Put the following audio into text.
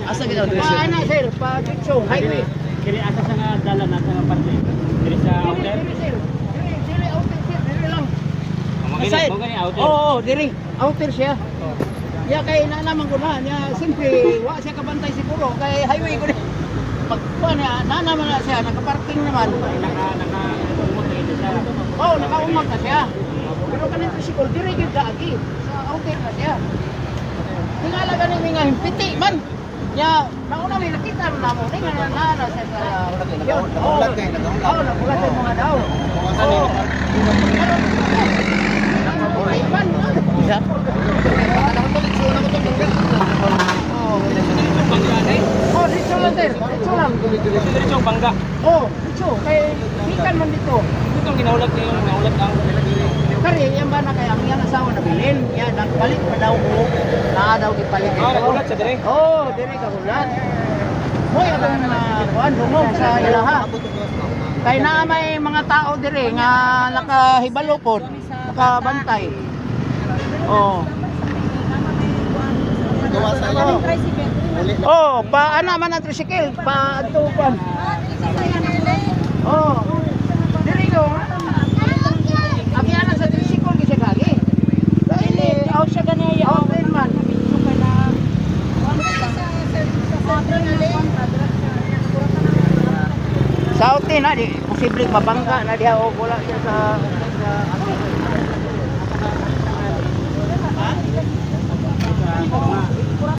Asa gid address? Ana sir, pa Dicho highway. Dili asa sa nga dalan nasa nga parte. Dili sa outer. Dili outer sir, dili lang. Mo gani outer. Oo, diri outer siya. Ya kay na naman ko na niya siyempre wa siya kabantay siguro kay highway ko ni. Pag na naman na siya naka-parking naman. Naka-umot na siya. Oo, naka-umot na siya. Pero kanito si Col diri gyud kaagi. Sa outer na siya. Tingala gani nga himpiti man. Ya, nauna may nakita na mo ni nga na sa yun. Oo, nagulat sa mga daw. Oo. Ay man. Isa. Oh, dito lang sir. Dito lang. Dito bangga. Oh, dito. Kay ikan man dito. Ito ginaulat niyo, naulat ang Kari, yan ba na kaya ang yan asawa na bilin? Yan, nagpalit pa daw ko. Na daw ipalit ito. nagulat siya dire. Oh, dire kagulat. Mo yan ang kuan dungog sa ilaha. Kay na may mga tao dire nga nakahibalo pod, nakabantay. Oh. Oh, pa ana man ang tricycle, pa tupan. Oh. Dire ko. Abi ana sa tricycle kasi kagi. Dili out siya gani out din man. Sa outin na di posible mabangga na diha o wala siya sa atin.